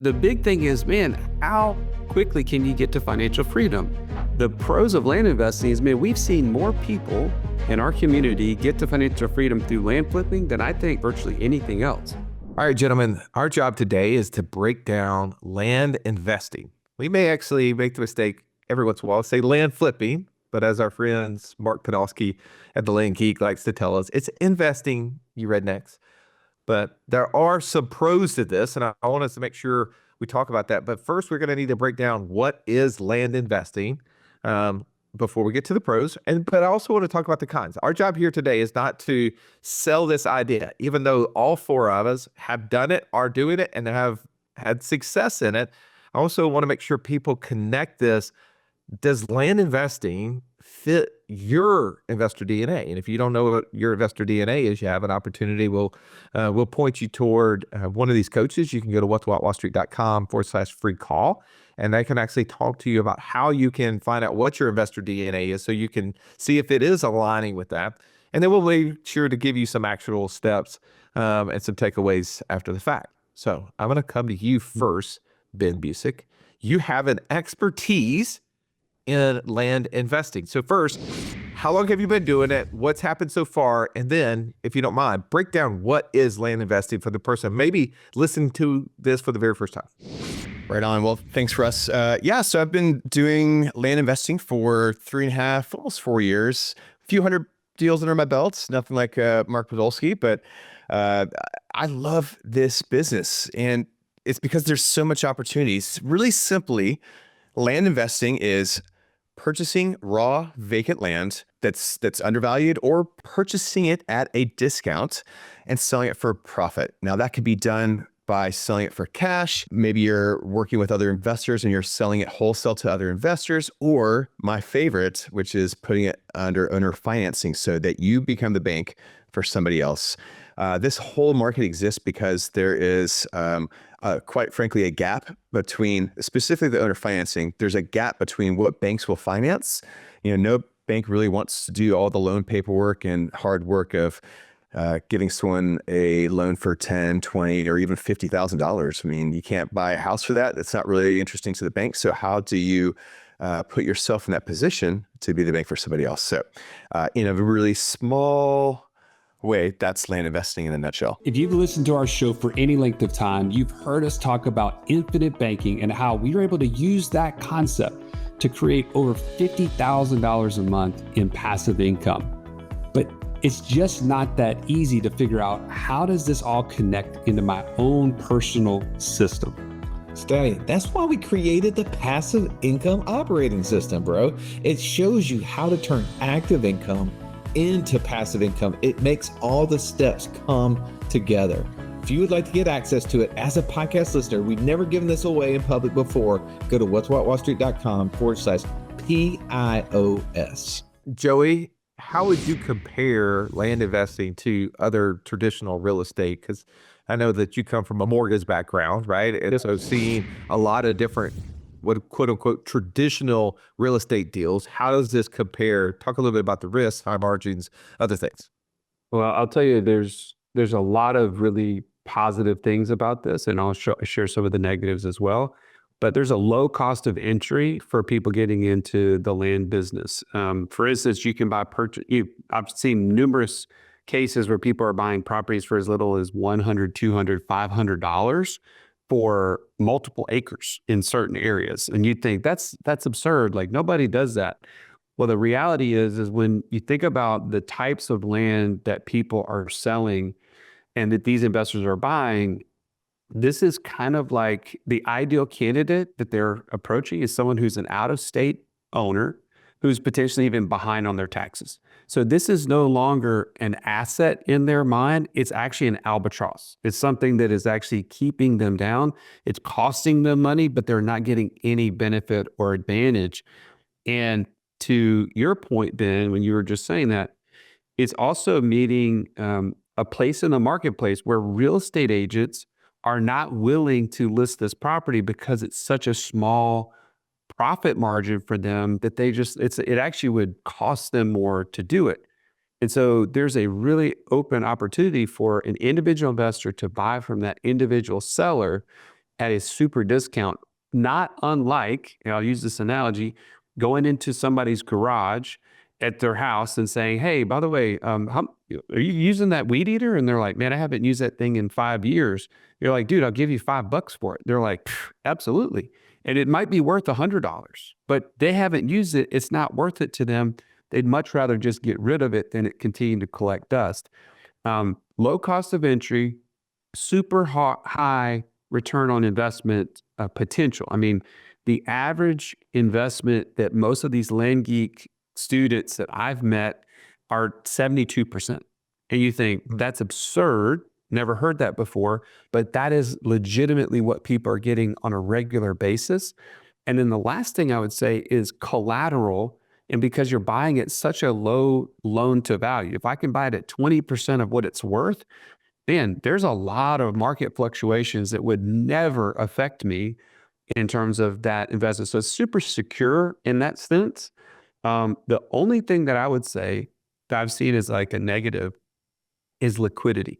The big thing is, man, how quickly can you get to financial freedom? The pros of land investing is, man, we've seen more people in our community get to financial freedom through land flipping than I think virtually anything else. All right, gentlemen, our job today is to break down land investing. We may actually make the mistake every once in a while, say land flipping, but as our friends Mark Podolsky at the Land Geek likes to tell us, it's investing, you rednecks. But there are some pros to this, and I want us to make sure we talk about that. But first, we're going to need to break down what is land investing before we get to the pros. But I also want to talk about the cons. Our job here today is not to sell this idea, even though all four of us have done it, are doing it, and have had success in it. I also want to make sure people connect this. Does land investing fit your investor DNA? And if you don't know what your investor DNA is, you have an opportunity. We'll point you toward one of these coaches. You can go to what'swhatwallstreet.com/free call, and they can actually talk to you about how you can find out what your investor DNA is so you can see if it is aligning with that. And then we'll make sure to give you some actual steps and some takeaways after the fact. So I'm going to come to you first, Ben Busick. You have an expertise in land investing. So first, how long have you been doing it? What's happened so far? And then, if you don't mind, break down what is land investing for the person maybe listening to this for the very first time. Right on. Well, thanks, Russ. So I've been doing land investing for 3.5, almost 4 years. A few hundred deals under my belt. Nothing like Mark Podolsky, but I love this business, and it's because there's so much opportunities. Really simply, land investing is purchasing raw vacant land that's undervalued, or purchasing it at a discount and selling it for a profit. Now that could be done by selling it for cash. Maybe you're working with other investors and you're selling it wholesale to other investors, or my favorite, which is putting it under owner financing so that you become the bank for somebody else. This whole market exists because there is quite frankly, a gap between, specifically the owner financing, there's a gap between what banks will finance. No bank really wants to do all the loan paperwork and hard work of giving someone a loan for $10, $20, or even $50,000. I mean, you can't buy a house for that. That's not really interesting to the bank. So how do you put yourself in that position to be the bank for somebody else? So in a really small way, that's land investing in a nutshell. If you've listened to our show for any length of time, you've heard us talk about infinite banking and how we were able to use that concept to create over $50,000 a month in passive income. But it's just not that easy to figure out, how does this all connect into my own personal system? Stallion, that's why we created the passive income operating system, bro. It shows you how to turn active income into passive income. It makes all the steps come together. If you would like to get access to it as a podcast listener, we've never given this away in public before. Go to what'swhatwallstreet.com/PIOS. Joey, how would you compare land investing to other traditional real estate? Because I know that you come from a mortgage background, right? And so seeing a lot of different, what quote unquote traditional real estate deals, how does this compare? Talk a little bit about the risks, high margins, other things. Well, I'll tell you, there's a lot of really positive things about this, and I'll share some of the negatives as well. But there's a low cost of entry for people getting into the land business. For instance, you can buy I've seen numerous cases where people are buying properties for as little as $100, $200, $500 for multiple acres in certain areas. And you think that's absurd. Like, nobody does that. Well, the reality is when you think about the types of land that people are selling and that these investors are buying, this is kind of like the ideal candidate that they're approaching is someone who's an out-of-state owner who's potentially even behind on their taxes. So this is no longer an asset in their mind. It's actually an albatross. It's something that is actually keeping them down. It's costing them money, but they're not getting any benefit or advantage. And to your point, Ben, when you were just saying that, it's also meeting a place in the marketplace where real estate agents are not willing to list this property because it's such a small profit margin for them that it actually would cost them more to do it. And so there's a really open opportunity for an individual investor to buy from that individual seller at a super discount, not unlike, and I'll use this analogy, going into somebody's garage at their house and saying, "Hey, by the way, are you using that weed eater?" And they're like, "Man, I haven't used that thing in 5 years." You're like, "Dude, I'll give you $5 for it." They're like, "Absolutely." And it might be worth $100, but they haven't used it. It's not worth it to them. They'd much rather just get rid of it than it continue to collect dust. Low cost of entry, super high return on investment potential. I mean, the average investment that most of these land geek students that I've met are 72%. And you think that's absurd. Never heard that before, but that is legitimately what people are getting on a regular basis. And then the last thing I would say is collateral. And because you're buying at such a low loan to value, if I can buy it at 20% of what it's worth, man, there's a lot of market fluctuations that would never affect me in terms of that investment. So it's super secure in that sense. The only thing that I would say that I've seen as like a negative is liquidity.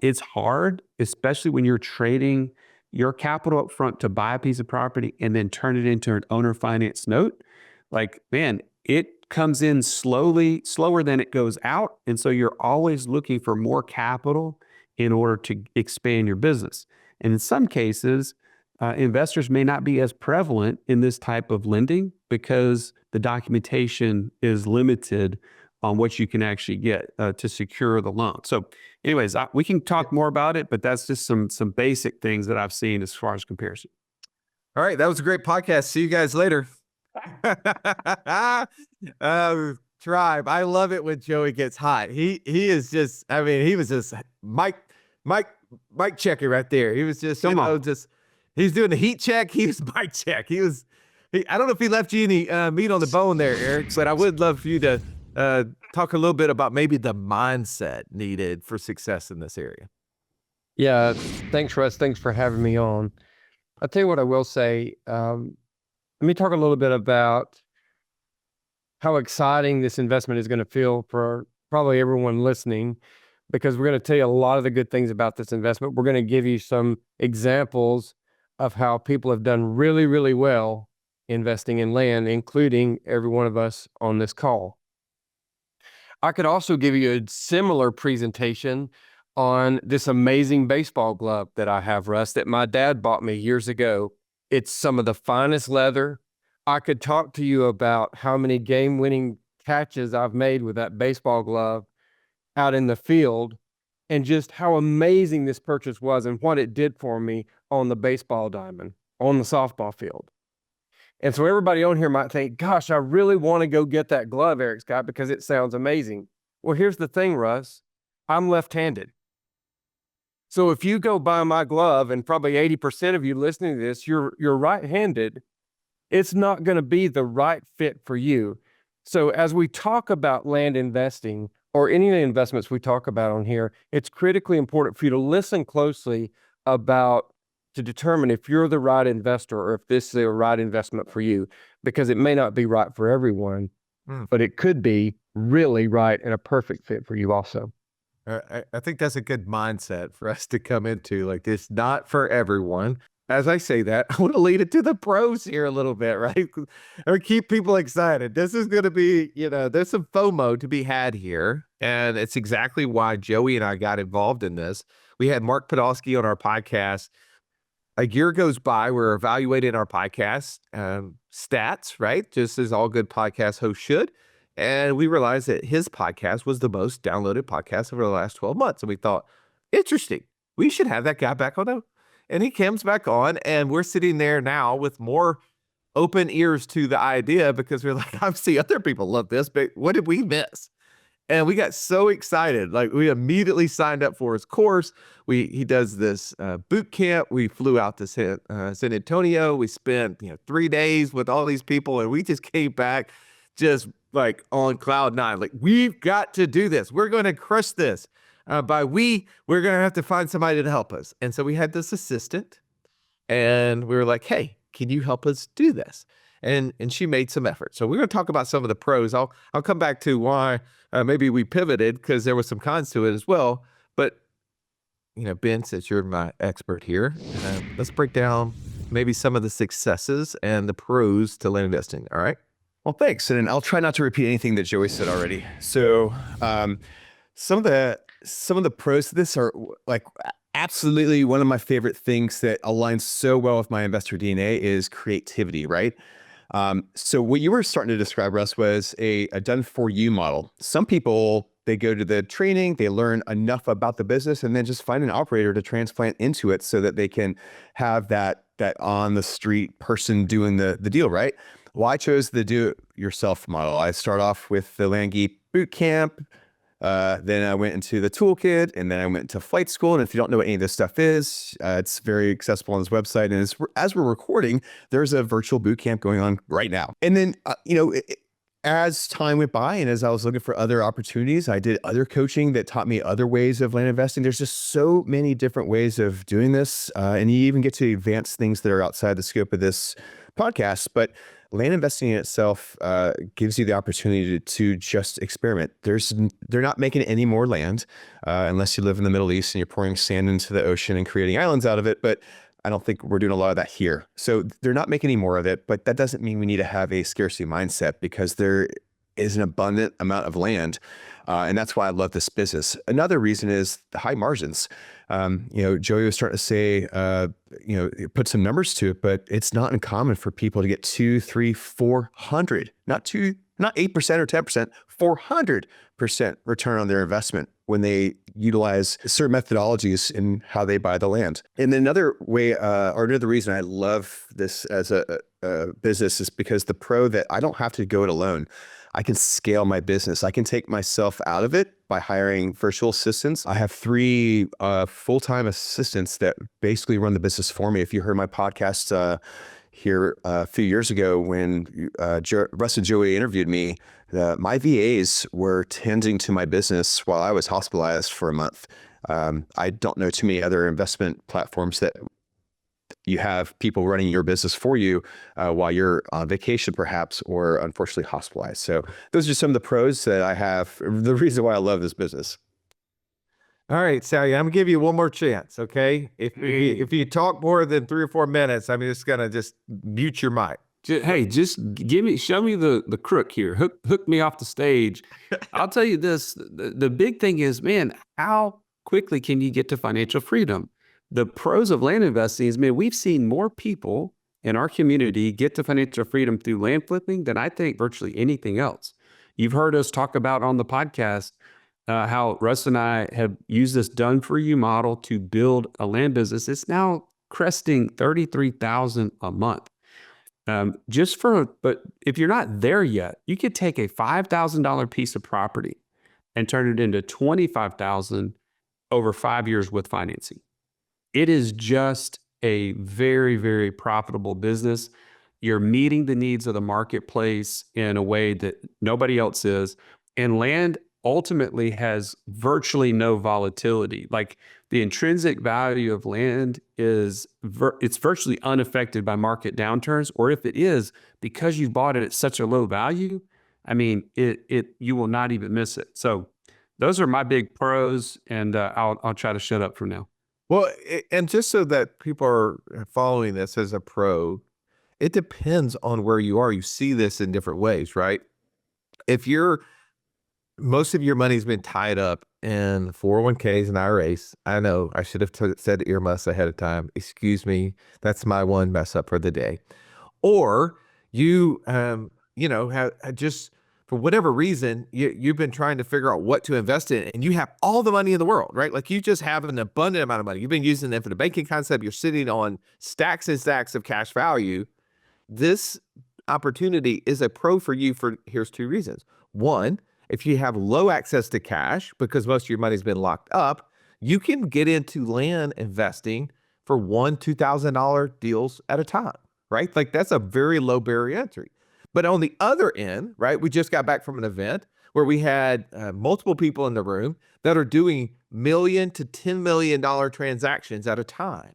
It's hard, especially when you're trading your capital up front to buy a piece of property and then turn it into an owner finance note. Like, man, it comes in slower than it goes out. And so you're always looking for more capital in order to expand your business. And in some cases, investors may not be as prevalent in this type of lending because the documentation is limited on what you can actually get to secure the loan. So anyways, we can talk more about it, but that's just some basic things that I've seen as far as comparison. All right, that was a great podcast. See you guys later. Tribe, I love it when Joey gets hot. He is just, I mean, he was just mic checking right there. He was just, he's doing the heat check. He was mic check. I don't know if he left you any meat on the bone there, Eric, but I would love for you to talk a little bit about maybe the mindset needed for success in this area. Yeah, thanks, Russ. Thanks for having me on. I'll tell you what I will say. Let me talk a little bit about how exciting this investment is going to feel for probably everyone listening, because we're going to tell you a lot of the good things about this investment. We're going to give you some examples of how people have done really, really well investing in land, including every one of us on this call. I could also give you a similar presentation on this amazing baseball glove that I have, Russ, that my dad bought me years ago. It's some of the finest leather. I could talk to you about how many game-winning catches I've made with that baseball glove out in the field, and just how amazing this purchase was and what it did for me on the baseball diamond, on the softball field. And so everybody on here might think, gosh, I really want to go get that glove Eric's got because it sounds amazing. Well, here's the thing, Russ. I'm left-handed. So if you go buy my glove, and probably 80% of you listening to this, you're right-handed, it's not going to be the right fit for you. So as we talk about land investing, or any of the investments we talk about on here, it's critically important for you to listen closely to determine if you're the right investor or if this is the right investment for you, because it may not be right for everyone, but it could be really right and a perfect fit for you also. I think that's a good mindset for us to come into. Like, it's not for everyone. As I say that, I want to lead it to the pros here a little bit, right? Or keep people excited. This is going to be, there's some FOMO to be had here. And it's exactly why Joey and I got involved in this. We had Mark Podolsky on our podcast. A year goes by, we're evaluating our podcast stats, right? Just as all good podcast hosts should. And we realized that his podcast was the most downloaded podcast over the last 12 months. And we thought, interesting, we should have that guy back on. And he comes back on, and we're sitting there now with more open ears to the idea, because we're like, I've seen other people love this, but what did we miss? And we got so excited. Like, we immediately signed up for his course. He does this boot camp. We flew out to San Antonio. We spent 3 days with all these people, and we just came back just like on cloud nine. Like, we've got to do this. We're going to crush this. We're going to have to find somebody to help us. And so we had this assistant, and we were like, hey, can you help us do this? And she made some effort. So we're going to talk about some of the pros. I'll come back to why maybe we pivoted, because there was some cons to it as well. But Ben, since you're my expert here, let's break down maybe some of the successes and the pros to land investing. All right. Well, thanks. And I'll try not to repeat anything that Joey said already. So, some of the pros to this are like absolutely one of my favorite things that aligns so well with my investor DNA is creativity, right? So what you were starting to describe, Russ, was a done for you model. Some people, they go to the training, they learn enough about the business, and then just find an operator to transplant into it so that they can have that on the street person doing the deal, right? Well, I chose the do it yourself model. I start off with the Land Geek boot camp. Then I went into the toolkit, and then I went to flight school. And if you don't know what any of this stuff is, it's very accessible on this website. And as we're recording, there's a virtual boot camp going on right now. And then, as time went by and as I was looking for other opportunities, I did other coaching that taught me other ways of land investing. There's just so many different ways of doing this. And you even get to advance things that are outside the scope of this podcast. But land investing in itself gives you the opportunity to just experiment. They're not making any more land unless you live in the Middle East and you're pouring sand into the ocean and creating islands out of it. But I don't think we're doing a lot of that here. So they're not making any more of it, but that doesn't mean we need to have a scarcity mindset because there is an abundant amount of land. And that's why I love this business. Another reason is the high margins. Joey was starting to say, put some numbers to it, but it's not uncommon for people to get 2, 3, 400, not 8% or 10%, 400% return on their investment when they utilize certain methodologies in how they buy the land. And another way, or another reason I love this as a business is because the pro that I don't have to go it alone. I can scale my business. I can take myself out of it by hiring virtual assistants. I have 3 full-time assistants that basically run the business for me. If you heard my podcast here a few years ago when Russ and Joey interviewed me, my VAs were tending to my business while I was hospitalized for a month. I don't know too many other investment platforms that you have people running your business for you while you're on vacation, perhaps, or unfortunately hospitalized. So those are some of the pros that I have. The reason why I love this business. All right, Sally, I'm gonna give you one more chance, okay? If you talk more than 3 or 4 minutes, I'm just gonna mute your mic. Hey, just show me the crook here. Hook me off the stage. I'll tell you this, the big thing is, man, how quickly can you get to financial freedom? The pros of land investing is, man, we've seen more people in our community get to financial freedom through land flipping than I think virtually anything else. You've heard us talk about on the podcast how Russ and I have used this done for you model to build a land business. It's now cresting $33,000 a month. But if you're not there yet, you could take a $5,000 piece of property and turn it into $25,000 over 5 years with financing. It is just a very, very profitable business. You're meeting the needs of the marketplace in a way that nobody else is. And land ultimately has virtually no volatility. Like the intrinsic value of land it's virtually unaffected by market downturns, or if it is, because you bought it at such a low value, I mean, you will not even miss it. So those are my big pros, and I'll try to shut up for now. Well, and just so that people are following this as a pro, it depends on where you are. You see this in different ways, right? If most of your money's been tied up in 401ks and IRAs. I know I should have said earmuffs ahead of time. Excuse me. That's my one mess up for the day. Or you, have just for whatever reason, you've been trying to figure out what to invest in, and you have all the money in the world, right? Like you just have an abundant amount of money. You've been using the infinite banking concept. You're sitting on stacks and stacks of cash value. This opportunity is a pro for you here's 2 reasons. One, if you have low access to cash because most of your money's been locked up, you can get into land investing for $1,000, $2,000 deals at a time, right? Like that's a very low barrier entry. But on the other end, right, we just got back from an event where we had multiple people in the room that are doing $1 million to $10 million transactions at a time.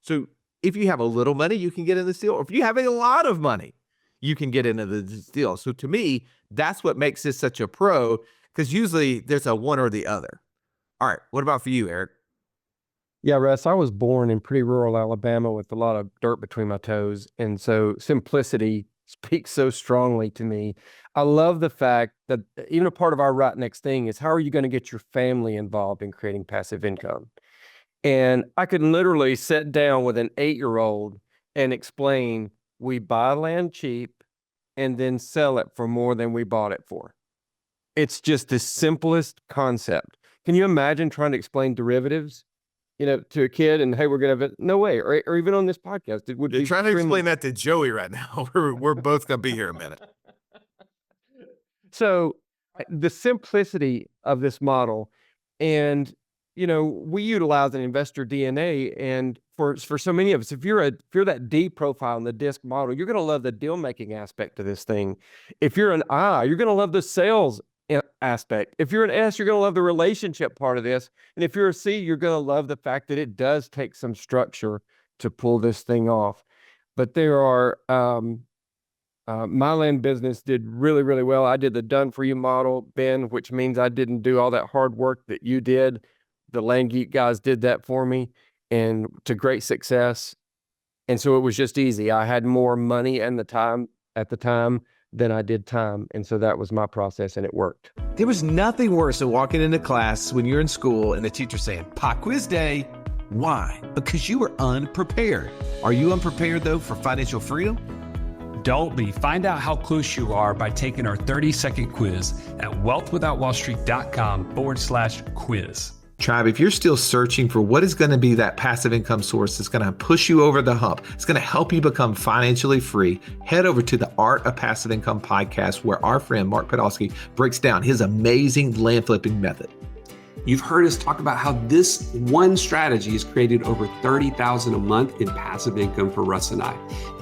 So if you have a little money, you can get in this deal. Or if you have a lot of money, you can get into this deal. So to me, that's what makes this such a pro, because usually there's a one or the other. All right, what about for you, Eric? Yeah, Russ, I was born in pretty rural Alabama with a lot of dirt between my toes. And so simplicity speaks so strongly to me. I love the fact that even a part of our right next thing is how are you going to get your family involved in creating passive income? And I could literally sit down with an 8-year-old and explain we buy land cheap and then sell it for more than we bought it for. It's just the simplest concept. Can you imagine trying to explain derivatives, to a kid and hey, we're gonna have it? No way. Or even on this podcast, it would You're be trying to extremely. explain that to Joey right now. We're both going to be here a minute. So the simplicity of this model, and we utilize an investor DNA, and for so many of us, if you're that D profile in the DISC model, you're going to love the deal making aspect of this thing. If you're an I, you're going to love the sales aspect. If you're an S, you're going to love the relationship part of this, and if you're a C, you're going to love the fact that it does take some structure to pull this thing off. But there are my land business did really, really well. I did the done for you model, Ben, which means I didn't do all that hard work that you did. The Land Geek guys did that for me and to great success. And so it was just easy. I had more money and the time at the time than I did time. And so that was my process and it worked. There was nothing worse than walking into class when you're in school and the teacher saying, pop quiz day. Why? Because you were unprepared. Are you unprepared though for financial freedom? Don't be. Find out how close you are by taking our 30-second quiz at wealthwithoutwallstreet.com/quiz. Tribe, if you're still searching for what is going to be that passive income source that's going to push you over the hump, it's going to help you become financially free, head over to the Art of Passive Income podcast, where our friend Mark Podolsky breaks down his amazing land flipping method. You've heard us talk about how this one strategy has created over $30,000 a month in passive income for Russ and I.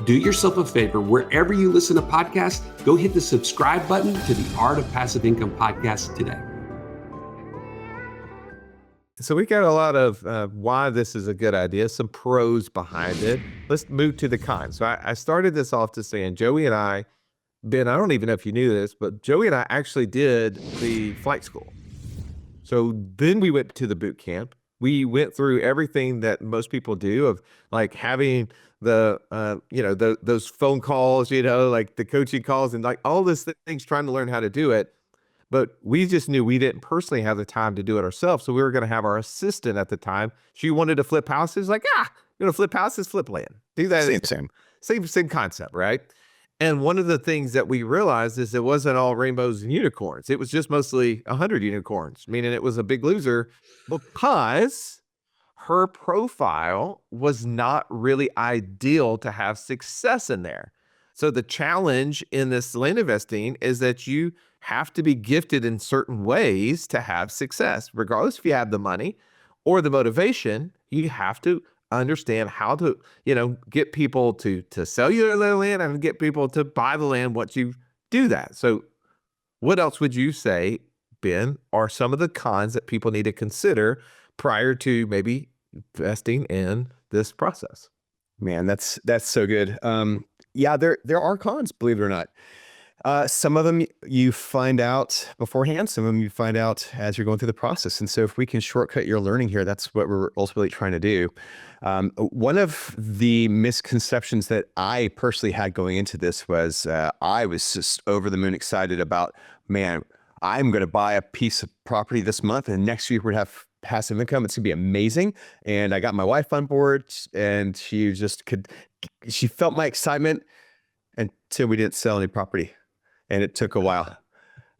Do yourself a favor, wherever you listen to podcasts, go hit the subscribe button to the Art of Passive Income podcast today. So we got a lot of why this is a good idea, some pros behind it. Let's move to the cons. So I started this off to saying Joey and I, Ben, I don't even know if you knew this, but Joey and I actually did the flight school. So then we went to the boot camp. We went through everything that most people do of like having those phone calls, like the coaching calls and like all this things, trying to learn how to do it. But we just knew we didn't personally have the time to do it ourselves. So we were going to have our assistant at the time. She wanted to flip houses. Like, you're going to flip houses, flip land. Do that. Same concept, right? And one of the things that we realized is it wasn't all rainbows and unicorns. It was just mostly 100 unicorns, meaning it was a big loser because her profile was not really ideal to have success in there. So the challenge in this land investing is that you have to be gifted in certain ways to have success. Regardless if you have the money or the motivation, you have to understand how to, get people to sell you their land and get people to buy the land once you do that. So what else would you say, Ben, are some of the cons that people need to consider prior to maybe investing in this process? Man, that's so good. Yeah, there are cons, believe it or not. Some of them you find out beforehand, some of them you find out as you're going through the process. And so if we can shortcut your learning here, that's what we're ultimately trying to do. One of the misconceptions that I personally had going into this was I was just over the moon excited about, man, I'm going to buy a piece of property this month and next week we're going to have passive income. It's gonna be amazing. And I got my wife on board and she felt my excitement until we didn't sell any property. And it took a while.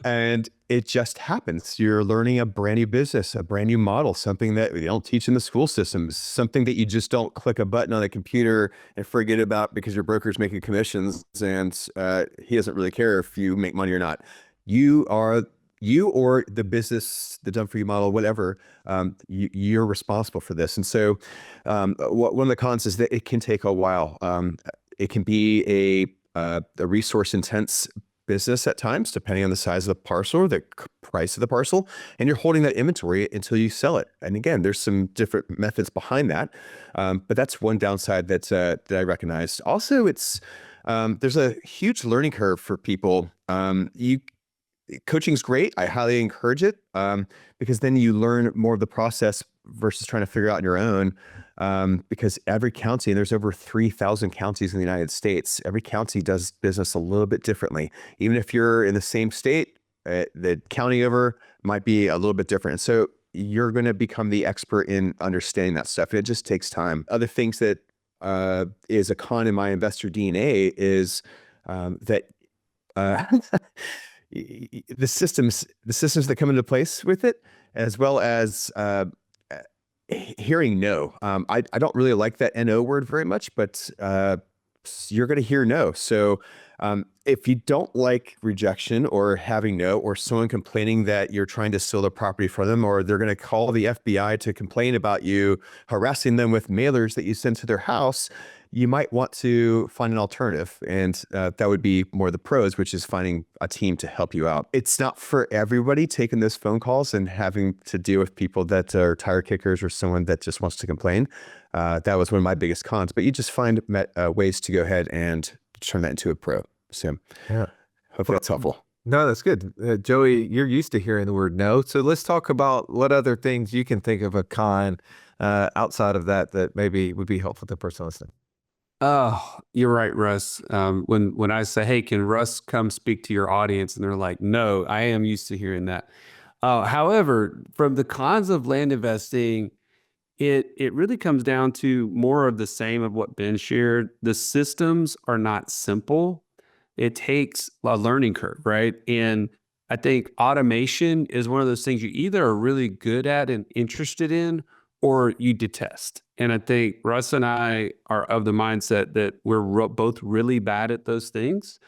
And it just happens. You're learning a brand new business, a brand new model, something that they don't teach in the school systems, something that you just don't click a button on a computer and forget about because your broker's making commissions and he doesn't really care if you make money or not. You or the business, the done for you model, whatever, you're responsible for this. And so one of the cons is that it can take a while. It can be a resource intense business at times, depending on the size of the parcel or the price of the parcel, and you're holding that inventory until you sell it. And again, there's some different methods behind that, but that's one downside that I recognized. Also, it's there's a huge learning curve for people. Coaching's great. I highly encourage it because then you learn more of the process versus trying to figure out on your own. Because every county, and there's over 3,000 counties in the United States, every county does business a little bit differently. Even if you're in the same state, the county over might be a little bit different. So you're going to become the expert in understanding that stuff. And it just takes time. Other things that is a con in my investor DNA is that the systems that come into place with it, as well as hearing no. I don't really like that NO word very much, but you're going to hear no. So if you don't like rejection or having no, or someone complaining that you're trying to sell the property for them, or they're going to call the FBI to complain about you harassing them with mailers that you send to their house, you might want to find an alternative. And that would be more the pros, which is finding a team to help you out. It's not for everybody taking those phone calls and having to deal with people that are tire kickers or someone that just wants to complain. That was one of my biggest cons, but you just find ways to go ahead and turn that into a pro. So Yeah. hopefully that's helpful. No, that's good. Joey, you're used to hearing the word no. So let's talk about what other things you can think of a con outside of that maybe would be helpful to the person listening. Oh, you're right, Russ. When I say, hey, can Russ come speak to your audience? And they're like, no, I am used to hearing that. However, from the cons of land investing, it really comes down to more of the same of what Ben shared. The systems are not simple. It takes a learning curve, right? And I think automation is one of those things you either are really good at and interested in, or you detest. And I think Russ and I are of the mindset that we're both really bad at those things.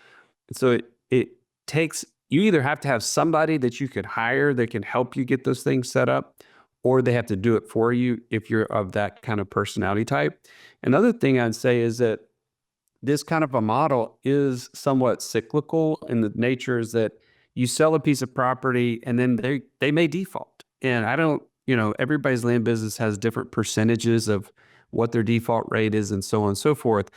So it takes, you either have to have somebody that you could hire that can help you get those things set up, or they have to do it for you if you're of that kind of personality type. Another thing I'd say is that this kind of a model is somewhat cyclical, and the nature is that you sell a piece of property and then they may default. And I don't, everybody's land business has different percentages of what their default rate is and so on and so forth.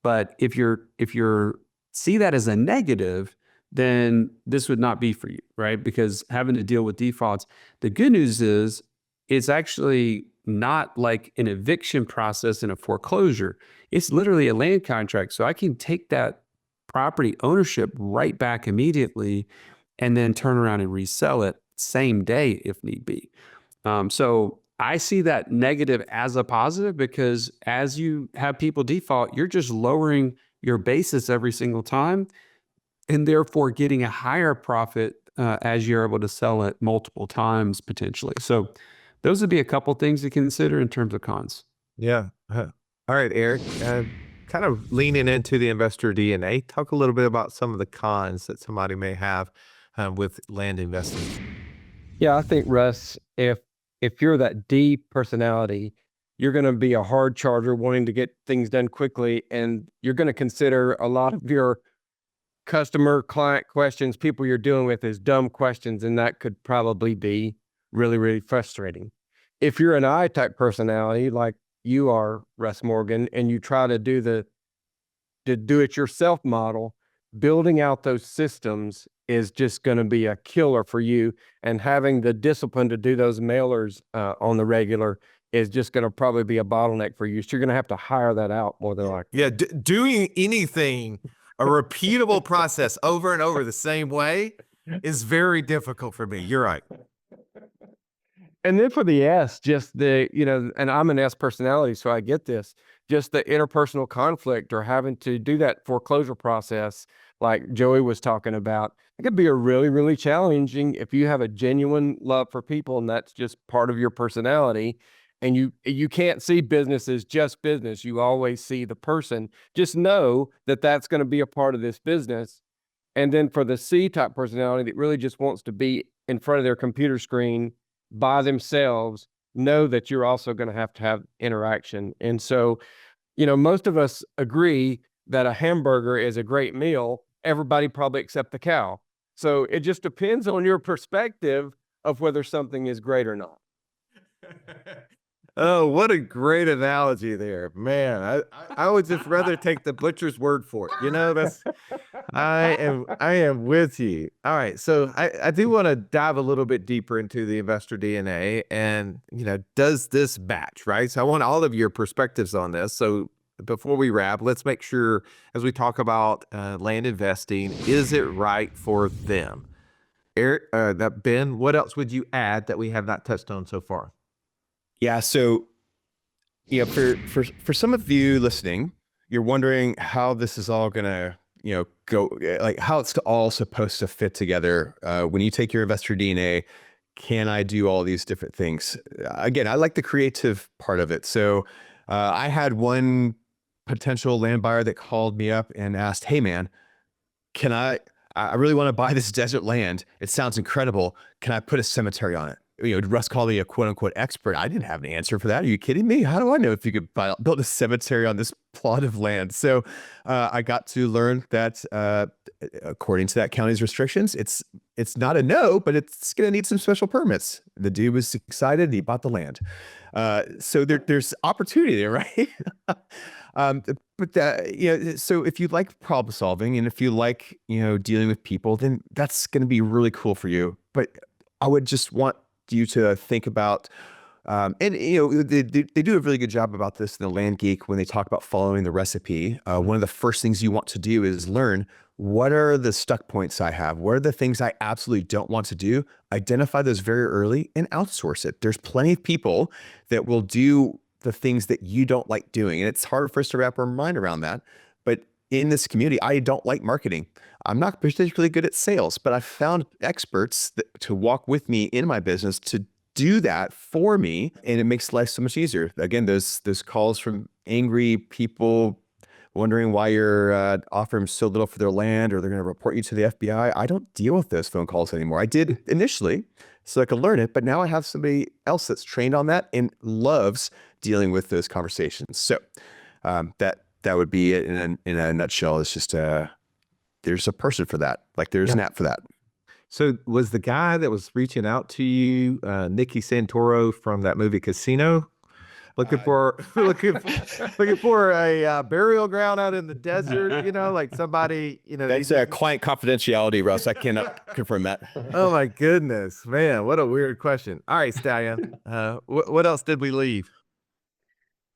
But if you're see that as a negative, then this would not be for you, right? Because having to deal with defaults, the good news is it's actually not like an eviction process in a foreclosure. It's literally a land contract. So I can take that property ownership right back immediately and then turn around and resell it same day if need be. So I see that negative as a positive, because as you have people default, you're just lowering your basis every single time, and therefore getting a higher profit as you're able to sell it multiple times potentially. So those would be a couple things to consider in terms of cons. Yeah. All right, Eric, kind of leaning into the investor DNA, talk a little bit about some of the cons that somebody may have with land investing. Yeah, I think, Russ, if you're that D personality, you're going to be a hard charger wanting to get things done quickly, and you're going to consider a lot of your customer client questions, people you're dealing with, as dumb questions, and that could probably be really, really frustrating. If you're an I type personality like you are, Russ Morgan, and you try to do the do it yourself model, building out those systems is just going to be a killer for you. And having the discipline to do those mailers on the regular is just going to probably be a bottleneck for you. So you're going to have to hire that out more than likely. Yeah, doing anything, a repeatable process over and over the same way is very difficult for me. You're right. And then for the S, just the, and I'm an S personality, so I get this, just the interpersonal conflict or having to do that foreclosure process like Joey was talking about. It could be a really, really challenging if you have a genuine love for people and that's just part of your personality. And you can't see business as just business. You always see the person. Just know that that's going to be a part of this business. And then for the C type personality that really just wants to be in front of their computer screen by themselves, know that you're also going to have interaction. And so, most of us agree that a hamburger is a great meal. Everybody probably except the cow. So it just depends on your perspective of whether something is great or not. Oh, what a great analogy there, man. I would just rather take the butcher's word for it. You know, I am with you. All right. So I do want to dive a little bit deeper into the investor DNA and, does this match, right? So I want all of your perspectives on this. So before we wrap, let's make sure as we talk about land investing, is it right for them? Eric, that Ben, what else would you add that we have not touched on so far? Yeah. So, for some of you listening, you're wondering how this is all gonna, go, like how it's all supposed to fit together. When you take your investor DNA, can I do all these different things? Again, I like the creative part of it. So, I had one potential land buyer that called me up and asked, "Hey, man, can I really want to buy this desert land. It sounds incredible. Can I put a cemetery on it?" Russ called me a quote unquote expert. I didn't have an answer for that. Are you kidding me? How do I know if you could build a cemetery on this plot of land? So I got to learn that according to that county's restrictions, it's not a no, but it's going to need some special permits. The dude was excited. He bought the land. So there's opportunity there, right? So if you like problem solving and if you like, dealing with people, then that's going to be really cool for you. But I would just want you to think about, and they do a really good job about this in the Land Geek when they talk about following the recipe. One of the first things you want to do is learn, what are the stuck points I have? What are the things I absolutely don't want to do? Identify those very early and outsource it. There's plenty of people that will do the things that you don't like doing. And it's hard for us to wrap our mind around that. But in this community, I don't like marketing. I'm not particularly good at sales, but I found experts to walk with me in my business to do that for me. And it makes life so much easier. Again, those calls from angry people wondering why you're offering so little for their land or they're going to report you to the FBI. I don't deal with those phone calls anymore. I did initially so I could learn it, but now I have somebody else that's trained on that and loves dealing with those conversations. So that would be it in a nutshell. It's just there's a person for that. Like there's an app for that. So was the guy that was reaching out to you, Nicky Santoro from that movie Casino, looking for a burial ground out in the desert? Like somebody, That's a client confidentiality, Russ. I cannot confirm that. Oh my goodness, man, what a weird question. All right, Stallion, what else did we leave?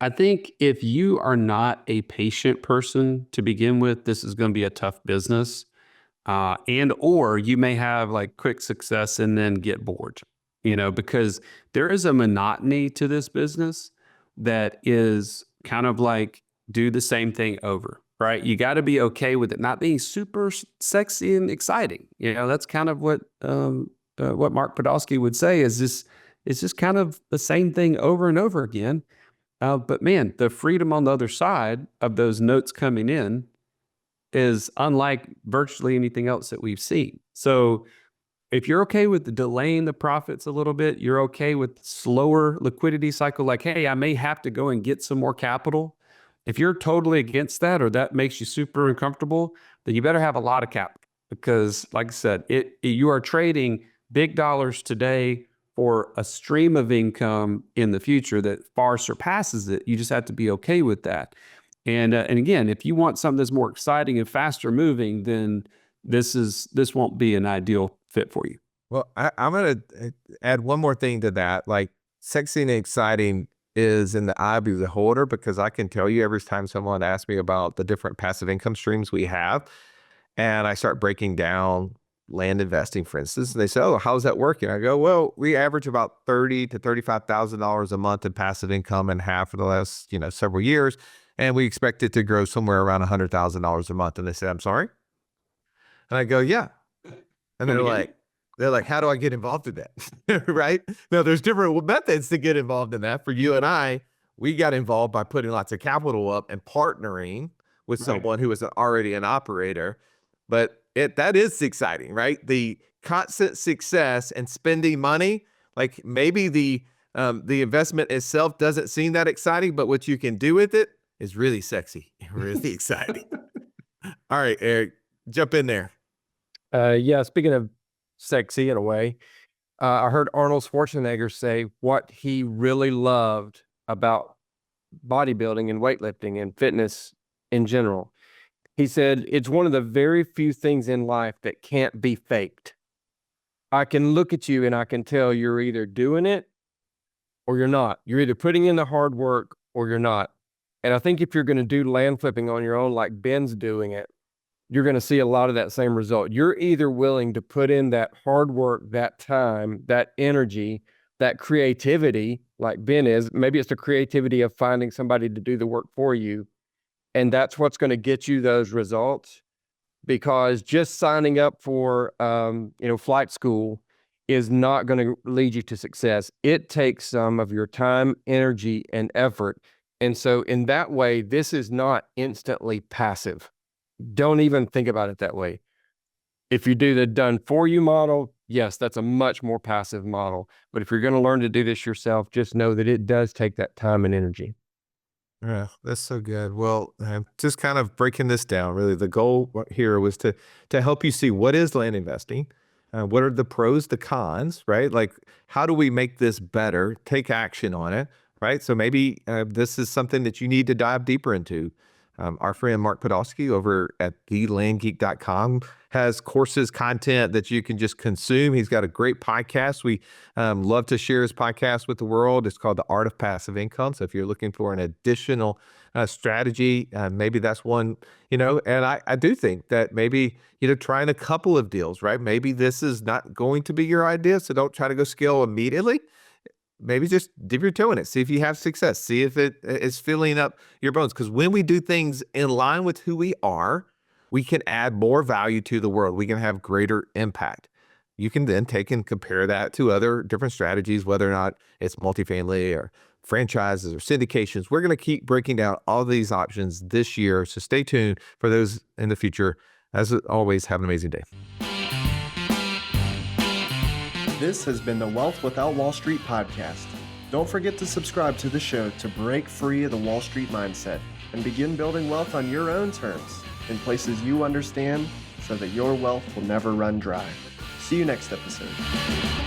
I think if you are not a patient person to begin with, this is going to be a tough business. Or you may have like quick success and then get bored, because there is a monotony to this business that is kind of like do the same thing over, right? You got to be okay with it not being super sexy and exciting. That's kind of what Mark Podolsky would say is this, it's just kind of the same thing over and over again. But man, the freedom on the other side of those notes coming in is unlike virtually anything else that we've seen. So if you're okay with the delaying the profits a little bit, you're okay with slower liquidity cycle, like, hey, I may have to go and get some more capital. If you're totally against that, or that makes you super uncomfortable, then you better have a lot of capital because like I said, you are trading big dollars today for a stream of income in the future that far surpasses it. You just have to be okay with that. And again, if you want something that's more exciting and faster moving, then this won't be an ideal fit for you. Well, I'm going to add one more thing to that. Like sexy and exciting is in the eye of the beholder, because I can tell you every time someone asks me about the different passive income streams we have, and I start breaking down land investing, for instance, and they say, "Oh, how's that working?" I go, "Well, we average about $30,000 to $35,000 a month in passive income and have for the last, several years. And we expect it to grow somewhere around $100,000 a month." And they say, "I'm sorry?" And I go, "Yeah." And they're like, "How do I get involved in that?" Right? No, there's different methods to get involved in that. For you and I, we got involved by putting lots of capital up and partnering with someone who is already an operator. But that is exciting, right? The constant success and spending money, like maybe the investment itself doesn't seem that exciting, but what you can do with it is really sexy, really exciting. All right, Eric, jump in there. Yeah, speaking of sexy in a way, I heard Arnold Schwarzenegger say what he really loved about bodybuilding and weightlifting and fitness in general. He said, it's one of the very few things in life that can't be faked. I can look at you and I can tell you're either doing it or you're not. You're either putting in the hard work or you're not. And I think if you're going to do land flipping on your own, like Ben's doing it, you're going to see a lot of that same result. You're either willing to put in that hard work, that time, that energy, that creativity, like Ben is. Maybe it's the creativity of finding somebody to do the work for you. And that's what's going to get you those results, because just signing up for, flight school is not going to lead you to success. It takes some of your time, energy, and effort. And so in that way, this is not instantly passive. Don't even think about it that way. If you do the done for you model, yes, that's a much more passive model. But if you're going to learn to do this yourself, just know that it does take that time and energy. Yeah, that's so good. Well, just kind of breaking this down, really, the goal here was to help you see what is land investing, what are the pros, the cons, right? Like, how do we make this better? Take action on it, right? So maybe this is something that you need to dive deeper into. Our friend Mark Podolsky over at thelandgeek.com has courses, content that you can just consume. He's got a great podcast. We love to share his podcast with the world. It's called The Art of Passive Income. So if you're looking for an additional strategy, maybe that's one, and I do think that maybe, trying a couple of deals, right? Maybe this is not going to be your idea. So don't try to go scale immediately. Maybe just dip your toe in it. See if you have success. See if it is filling up your bones. Because when we do things in line with who we are, we can add more value to the world. We can have greater impact. You can then take and compare that to other different strategies, whether or not it's multifamily or franchises or syndications. We're going to keep breaking down all these options this year. So stay tuned for those in the future. As always, have an amazing day. This has been the Wealth Without Wall Street podcast. Don't forget to subscribe to the show to break free of the Wall Street mindset and begin building wealth on your own terms in places you understand so that your wealth will never run dry. See you next episode.